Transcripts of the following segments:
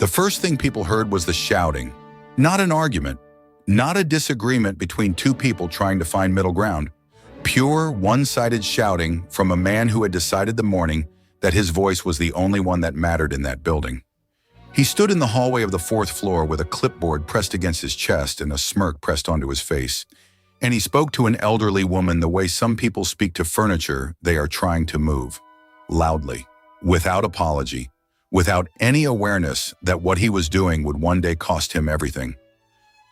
The first thing people heard was the shouting. Not an argument, not a disagreement between two people trying to find middle ground. Pure, one-sided shouting from a man who had decided the morning that his voice was the only one that mattered in that building. He stood in the hallway of the fourth floor with a clipboard pressed against his chest and a smirk pressed onto his face. And he spoke to an elderly woman the way some people speak to furniture they are trying to move. Loudly, without apology, without any awareness that what he was doing would one day cost him everything.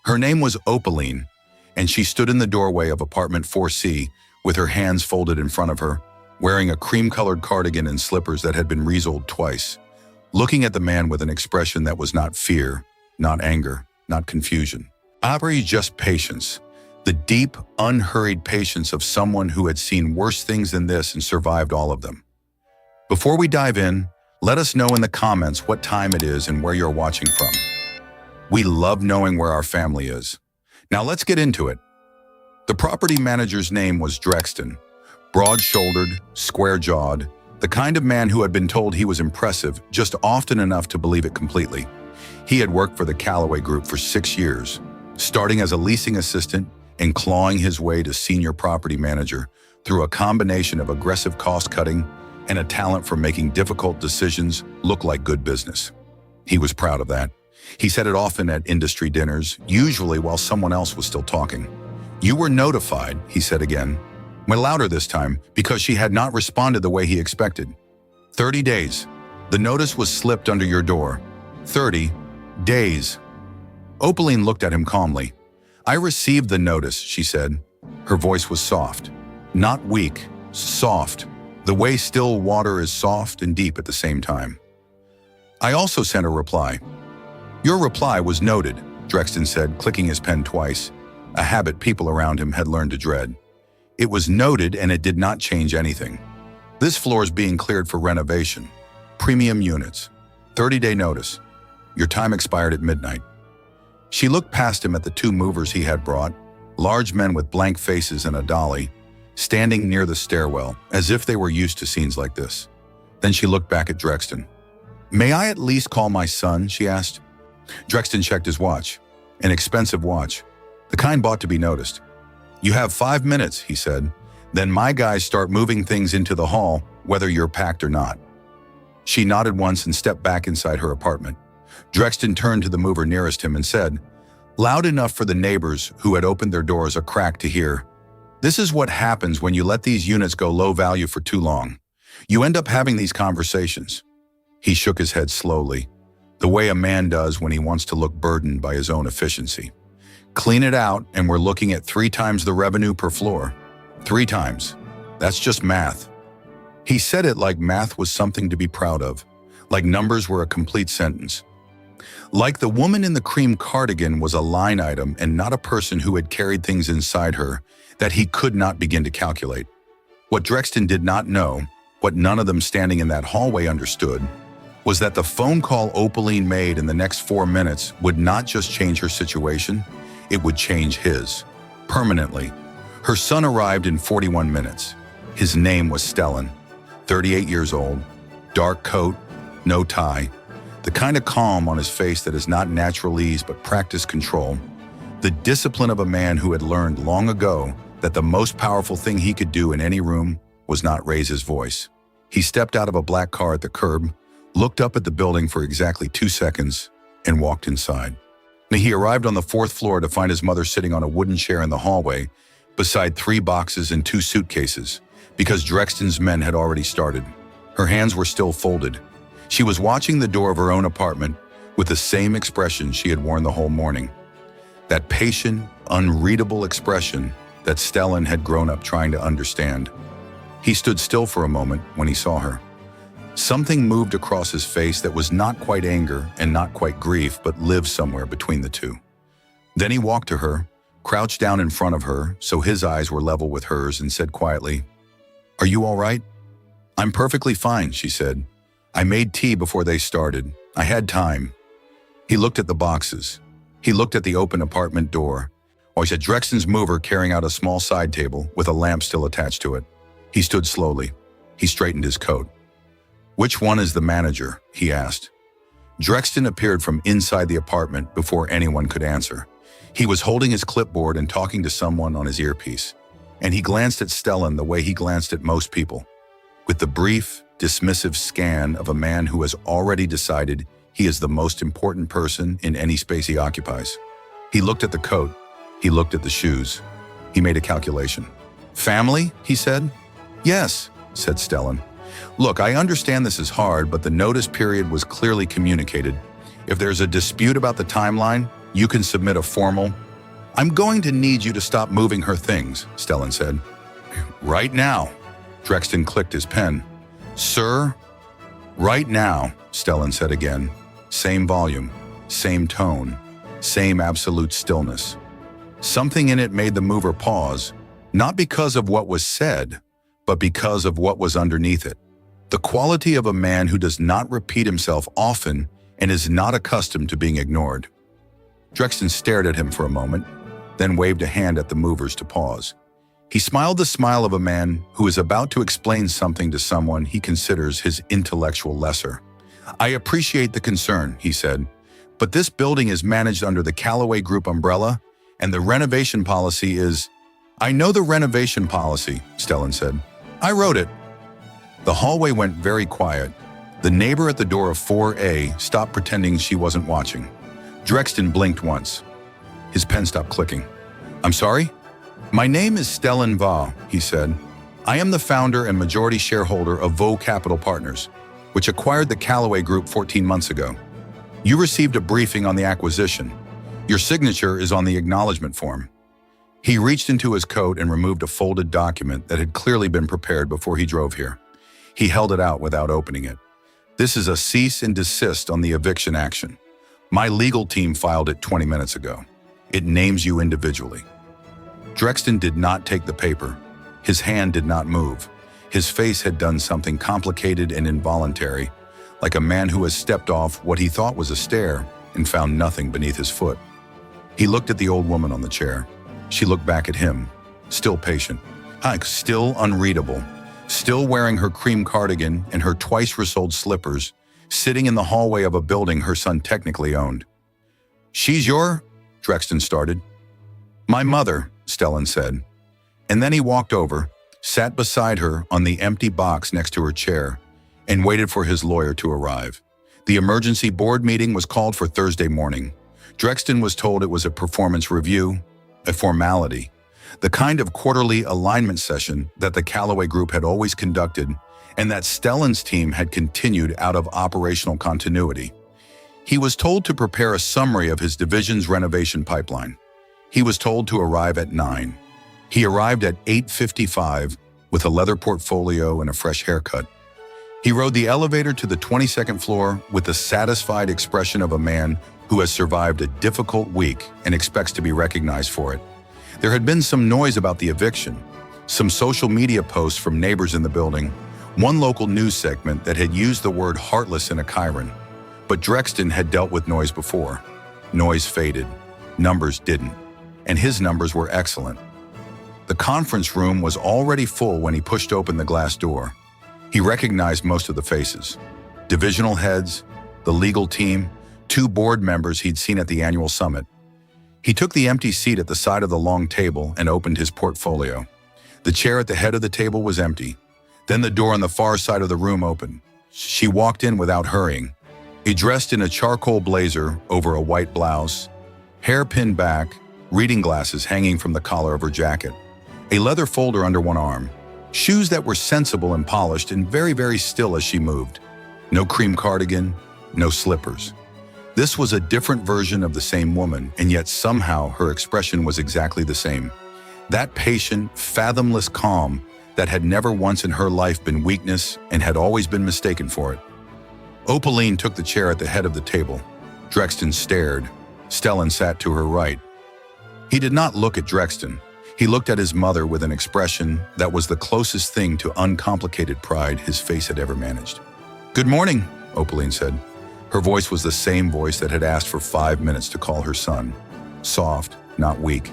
Her name was Opaline, and she stood in the doorway of apartment 4C with her hands folded in front of her, wearing a cream-colored cardigan and slippers that had been resoled twice, looking at the man with an expression that was not fear, not anger, not confusion. Just patience, the deep, unhurried patience of someone who had seen worse things than this and survived all of them. Before we dive in, let us know in the comments what time it is and where you're watching from. We love knowing where our family is. Now let's get into it. The property manager's name was Drexton, broad-shouldered, square-jawed, the kind of man who had been told he was impressive just often enough to believe it completely. He had worked for the Callaway Group for 6 years, starting as a leasing assistant and clawing his way to senior property manager through a combination of aggressive cost-cutting and a talent for making difficult decisions look like good business. He was proud of that. He said it often at industry dinners, usually while someone else was still talking. "You were notified," he said again, went louder this time because she had not responded the way he expected. 30 days. The notice was slipped under your door. 30 days. Opaline looked at him calmly. "I received the notice," she said. Her voice was soft. Not weak, soft. The way still water is soft and deep at the same time. "I also sent a reply." "Your reply was noted," Drexton said, clicking his pen twice, a habit people around him had learned to dread. "It was noted and it did not change anything. This floor is being cleared for renovation. Premium units. 30-day notice. Your time expired at midnight." She looked past him at the two movers he had brought, large men with blank faces and a dolly, standing near the stairwell, as if they were used to scenes like this. Then she looked back at Drexton. "May I at least call my son?" she asked. Drexton checked his watch. An expensive watch. The kind bought to be noticed. "You have 5 minutes," he said. "Then my guys start moving things into the hall, whether you're packed or not." She nodded once and stepped back inside her apartment. Drexton turned to the mover nearest him and said, loud enough for the neighbors who had opened their doors a crack to hear, "This is what happens when you let these units go low value for too long. You end up having these conversations." He shook his head slowly, the way a man does when he wants to look burdened by his own efficiency. "Clean it out and we're looking at 3 times the revenue per floor. 3 times. That's just math." He said it like math was something to be proud of, like numbers were a complete sentence. Like the woman in the cream cardigan was a line item and not a person who had carried things inside her that he could not begin to calculate. What Drexton did not know, what none of them standing in that hallway understood, was that the phone call Opaline made in the next 4 minutes would not just change her situation, it would change his. Permanently. Her son arrived in 41 minutes. His name was Stellan, 38 years old, dark coat, no tie, the kind of calm on his face that is not natural ease but practiced control, the discipline of a man who had learned long ago that the most powerful thing he could do in any room was not raise his voice. He stepped out of a black car at the curb, looked up at the building for exactly 2 seconds, and walked inside. He arrived on the 4th floor to find his mother sitting on a wooden chair in the hallway beside 3 boxes and 2 suitcases, because Drexton's men had already started. Her hands were still folded. She was watching the door of her own apartment with the same expression she had worn the whole morning. That patient, unreadable expression that Stellan had grown up trying to understand. He stood still for a moment when he saw her. Something moved across his face that was not quite anger and not quite grief, but lived somewhere between the two. Then he walked to her, crouched down in front of her so his eyes were level with hers, and said quietly, "Are you all right?" "I'm perfectly fine," she said. "I made tea before they started. I had time." He looked at the boxes. He looked at the open apartment door, while he saw Drexton's mover carrying out a small side table with a lamp still attached to it. He stood slowly. He straightened his coat. "Which one is the manager?" he asked. Drexton appeared from inside the apartment before anyone could answer. He was holding his clipboard and talking to someone on his earpiece, and he glanced at Stellan the way he glanced at most people, with the brief, dismissive scan of a man who has already decided he is the most important person in any space he occupies. He looked at the coat. He looked at the shoes. He made a calculation. "Family?" he said. "Yes," said Stellan. "Look, I understand this is hard, but the notice period was clearly communicated. If there's a dispute about the timeline, you can submit a formal—" "I'm going to need you to stop moving her things," Stellan said. "Right now." Drexton clicked his pen. "Sir?" "Right now," Stellan said again. Same volume, same tone, same absolute stillness. Something in it made the mover pause, not because of what was said, but because of what was underneath it. The quality of a man who does not repeat himself often and is not accustomed to being ignored. Drexton stared at him for a moment, then waved a hand at the movers to pause. He smiled the smile of a man who is about to explain something to someone he considers his intellectual lesser. "I appreciate the concern," he said, "but this building is managed under the Callaway Group umbrella, and the renovation policy is—" "I know the renovation policy," Stellan said. "I wrote it." The hallway went very quiet. The neighbor at the door of 4A stopped pretending she wasn't watching. Drexton blinked once. His pen stopped clicking. "I'm sorry?" "My name is Stellan Va," he said. "I am the founder and majority shareholder of Vo Capital Partners, which acquired the Callaway Group 14 months ago. You received a briefing on the acquisition. Your signature is on the acknowledgement form." He reached into his coat and removed a folded document that had clearly been prepared before he drove here. He held it out without opening it. "This is a cease and desist on the eviction action. My legal team filed it 20 minutes ago. It names you individually." Drexton did not take the paper. His hand did not move. His face had done something complicated and involuntary, like a man who has stepped off what he thought was a stair and found nothing beneath his foot. He looked at the old woman on the chair. She looked back at him, still patient, still unreadable, still wearing her cream cardigan and her twice-resoled slippers, sitting in the hallway of a building her son technically owned. "She's your—" Drexton started. "My mother," Stellan said. And then he walked over, sat beside her on the empty box next to her chair, and waited for his lawyer to arrive. The emergency board meeting was called for Thursday morning. Drexton was told it was a performance review, a formality, the kind of quarterly alignment session that the Callaway Group had always conducted and that Stellan's team had continued out of operational continuity. He was told to prepare a summary of his division's renovation pipeline. He was told to arrive at 9. He arrived at 8:55 with a leather portfolio and a fresh haircut. He rode the elevator to the 22nd floor with the satisfied expression of a man who has survived a difficult week and expects to be recognized for it. There had been some noise about the eviction, some social media posts from neighbors in the building, one local news segment that had used the word heartless in a chyron. But Drexton had dealt with noise before. Noise faded. Numbers didn't. And his numbers were excellent. The conference room was already full when he pushed open the glass door. He recognized most of the faces. Divisional heads, the legal team, 2 board members he'd seen at the annual summit. He took the empty seat at the side of the long table and opened his portfolio. The chair at the head of the table was empty. Then the door on the far side of the room opened. She walked in without hurrying. He dressed in a charcoal blazer over a white blouse, hair pinned back, reading glasses hanging from the collar of her jacket, a leather folder under one arm, shoes that were sensible and polished and very, very still as she moved. No cream cardigan, no slippers. This was a different version of the same woman, and yet somehow her expression was exactly the same. That patient, fathomless calm that had never once in her life been weakness and had always been mistaken for it. Opaline took the chair at the head of the table. Drexton stared. Stellan sat to her right. He did not look at Drexton. He looked at his mother with an expression that was the closest thing to uncomplicated pride his face had ever managed. "Good morning," Opaline said. Her voice was the same voice that had asked for 5 minutes to call her son. Soft, not weak.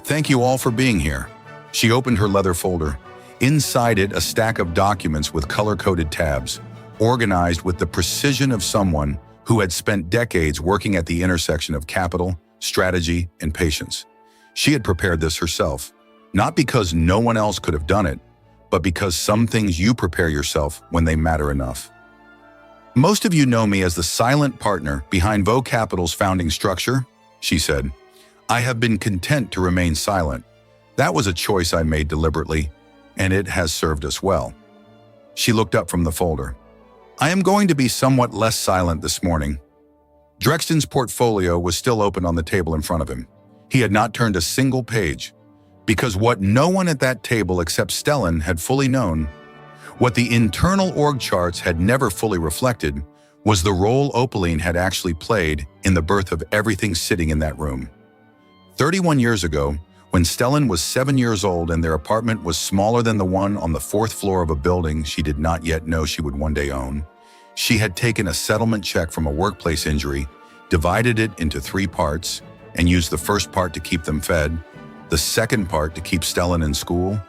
"Thank you all for being here." She opened her leather folder. Inside it, a stack of documents with color-coded tabs, organized with the precision of someone who had spent decades working at the intersection of capital, strategy, and patience. She had prepared this herself, not because no one else could have done it, but because some things you prepare yourself when they matter enough. Most of you know me as the silent partner behind Vo Capital's founding structure, she said. I have been content to remain silent. That was a choice I made deliberately, and it has served us well. She looked up from the folder. I am going to be somewhat less silent this morning. Drexton's portfolio was still open on the table in front of him. He had not turned a single page, because what no one at that table except Stellan had fully known, what the internal org charts had never fully reflected, was the role Opaline had actually played in the birth of everything sitting in that room. 31 years ago, when Stellan was 7 years old and their apartment was smaller than the one on the 4th floor of a building she did not yet know she would one day own, she had taken a settlement check from a workplace injury, divided it into 3 parts, and used the first part to keep them fed, the second part to keep Stellan in school,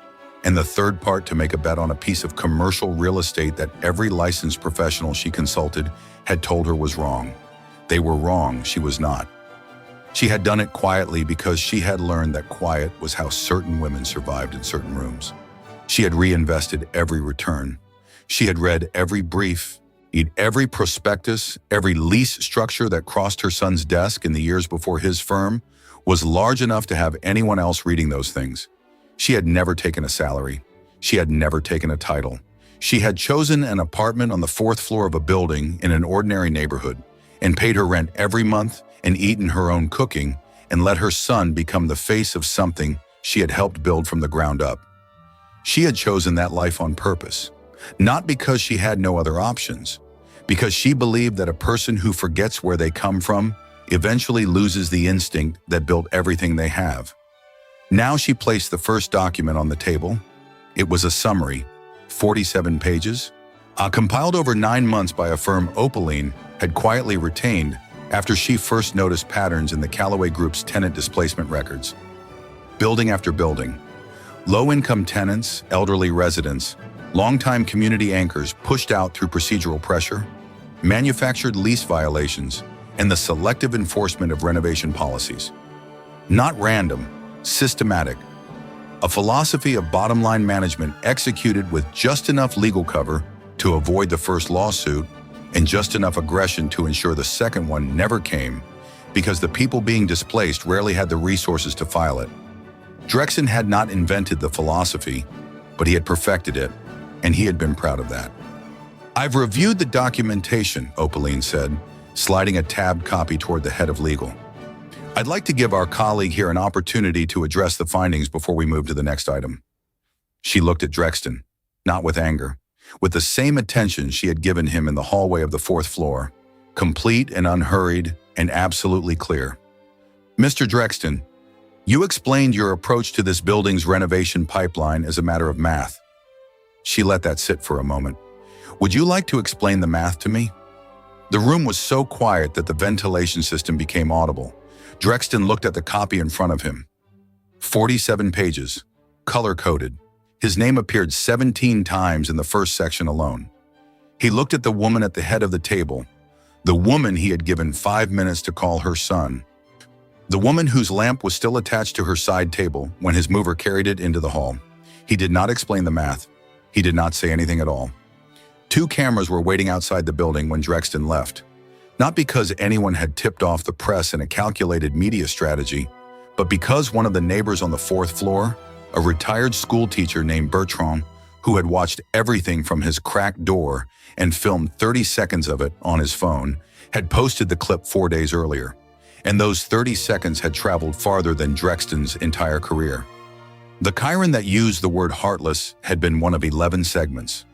and the third part to make a bet on a piece of commercial real estate that every licensed professional she consulted had told her was wrong. They were wrong, she was not. She had done it quietly because she had learned that quiet was how certain women survived in certain rooms. She had reinvested every return. She had read every brief, every prospectus, every lease structure that crossed her son's desk in the years before his firm was large enough to have anyone else reading those things. She had never taken a salary. She had never taken a title. She had chosen an apartment on the 4th floor of a building in an ordinary neighborhood and paid her rent every month and eaten her own cooking and let her son become the face of something she had helped build from the ground up. She had chosen that life on purpose, not because she had no other options, because she believed that a person who forgets where they come from eventually loses the instinct that built everything they have. Now she placed the first document on the table. It was a summary, 47 pages, compiled over 9 months by a firm Opaline had quietly retained after she first noticed patterns in the Callaway Group's tenant displacement records. Building after building, low-income tenants, elderly residents, longtime community anchors pushed out through procedural pressure, manufactured lease violations, and the selective enforcement of renovation policies. Not random, systematic. A philosophy of bottom-line management executed with just enough legal cover to avoid the first lawsuit and just enough aggression to ensure the second one never came, because the people being displaced rarely had the resources to file it. Drexton had not invented the philosophy, but he had perfected it, and he had been proud of that. I've reviewed the documentation, Opaline said, sliding a tabbed copy toward the head of legal. I'd like to give our colleague here an opportunity to address the findings before we move to the next item. She looked at Drexton, not with anger, with the same attention she had given him in the hallway of the 4th floor, complete and unhurried and absolutely clear. Mr. Drexton, you explained your approach to this building's renovation pipeline as a matter of math. She let that sit for a moment. Would you like to explain the math to me? The room was so quiet that the ventilation system became audible. Drexton looked at the copy in front of him. 47 pages, color-coded. His name appeared 17 times in the first section alone. He looked at the woman at the head of the table, the woman he had given 5 minutes to call her son, the woman whose lamp was still attached to her side table when his mover carried it into the hall. He did not explain the math. He did not say anything at all. 2 cameras were waiting outside the building when Drexton left, not because anyone had tipped off the press in a calculated media strategy, but because one of the neighbors on the 4th floor, a retired school teacher named Bertrand, who had watched everything from his cracked door and filmed 30 seconds of it on his phone, had posted the clip 4 days earlier, and those 30 seconds had traveled farther than Drexton's entire career. The Chiron that used the word heartless had been one of 11 segments.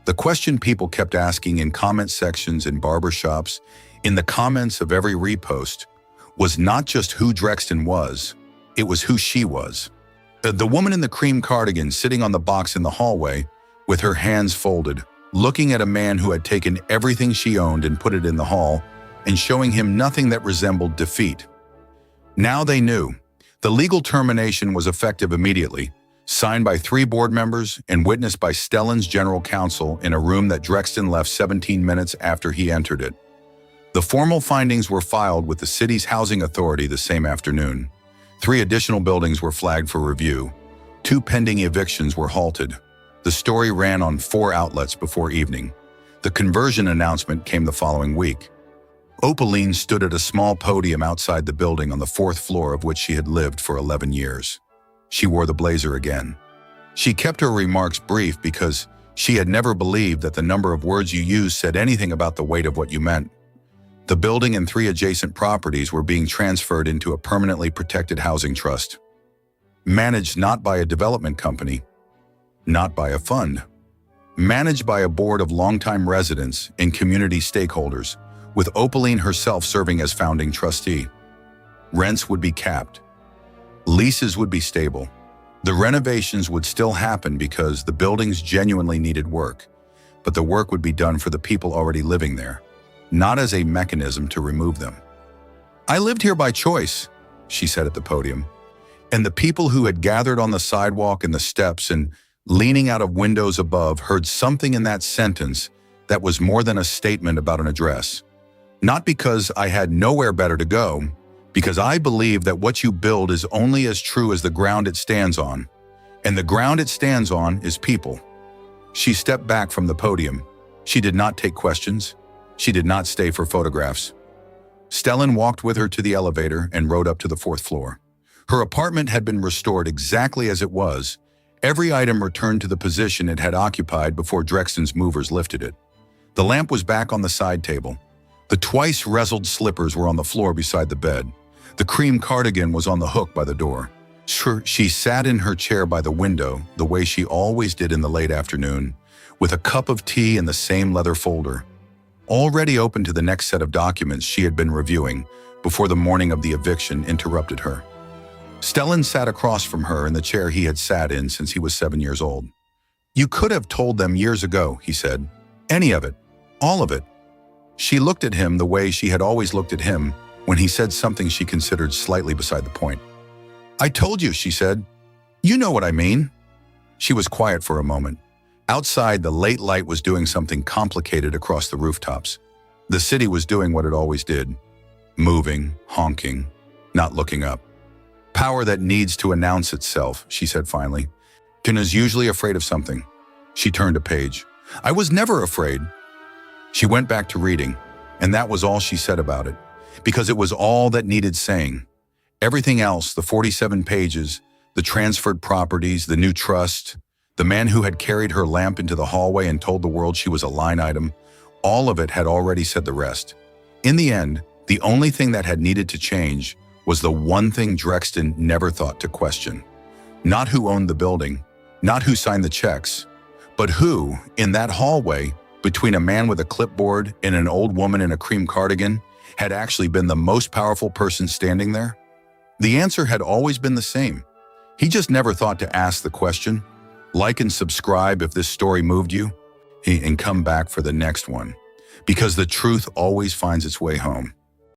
The question people kept asking in comment sections in barbershops, in the comments of every repost, was not just who Drexton was, it was who she was. The woman in the cream cardigan sitting on the box in the hallway, with her hands folded, looking at a man who had taken everything she owned and put it in the hall, and showing him nothing that resembled defeat. Now they knew. The legal termination was effective immediately, signed by 3 board members and witnessed by Stellan's general counsel in a room that Drexton left 17 minutes after he entered it. The formal findings were filed with the city's housing authority the same afternoon. 3 additional buildings were flagged for review. 2 pending evictions were halted. The story ran on 4 outlets before evening. The conversion announcement came the following week. Opaline stood at a small podium outside the building on the 4th floor of which she had lived for 11 years. She wore the blazer again. She kept her remarks brief because she had never believed that the number of words you used said anything about the weight of what you meant. The building and 3 adjacent properties were being transferred into a permanently protected housing trust, managed not by a development company, not by a fund, managed by a board of longtime residents and community stakeholders, with Opaline herself serving as founding trustee. Rents would be capped. Leases would be stable. The renovations would still happen because the buildings genuinely needed work, but the work would be done for the people already living there, not as a mechanism to remove them. "I lived here by choice," she said at the podium, and the people who had gathered on the sidewalk and the steps and leaning out of windows above heard something in that sentence that was more than a statement about an address. "Not because I had nowhere better to go, because I believe that what you build is only as true as the ground it stands on, and the ground it stands on is people." She stepped back from the podium. She did not take questions. She did not stay for photographs. Stellan walked with her to the elevator and rode up to the 4th floor. Her apartment had been restored exactly as it was, every item returned to the position it had occupied before Drexton's movers lifted it. The lamp was back on the side table. The twice-rezzled slippers were on the floor beside the bed. The cream cardigan was on the hook by the door. She sat in her chair by the window, the way she always did in the late afternoon, with a cup of tea in the same leather folder, already open to the next set of documents she had been reviewing before the morning of the eviction interrupted her. Stellan sat across from her in the chair he had sat in since he was 7 years old. "You could have told them years ago," he said. "Any of it. All of it." She looked at him the way she had always looked at him when he said something she considered slightly beside the point. "I told you," she said. "You know what I mean." She was quiet for a moment. Outside, the late light was doing something complicated across the rooftops. The city was doing what it always did, moving, honking, not looking up. "Power that needs to announce itself," she said finally. "And is usually afraid of something." She turned a page. "I was never afraid." She went back to reading, and that was all she said about it, because it was all that needed saying. Everything else, the 47 pages, the transferred properties, the new trust, the man who had carried her lamp into the hallway and told the world she was a line item, all of it had already said the rest. In the end, the only thing that had needed to change was the one thing Drexton never thought to question. Not who owned the building, not who signed the checks, but who, in that hallway, between a man with a clipboard and an old woman in a cream cardigan, had actually been the most powerful person standing there? The answer had always been the same. He just never thought to ask the question. Like and subscribe if this story moved you, and come back for the next one, because the truth always finds its way home.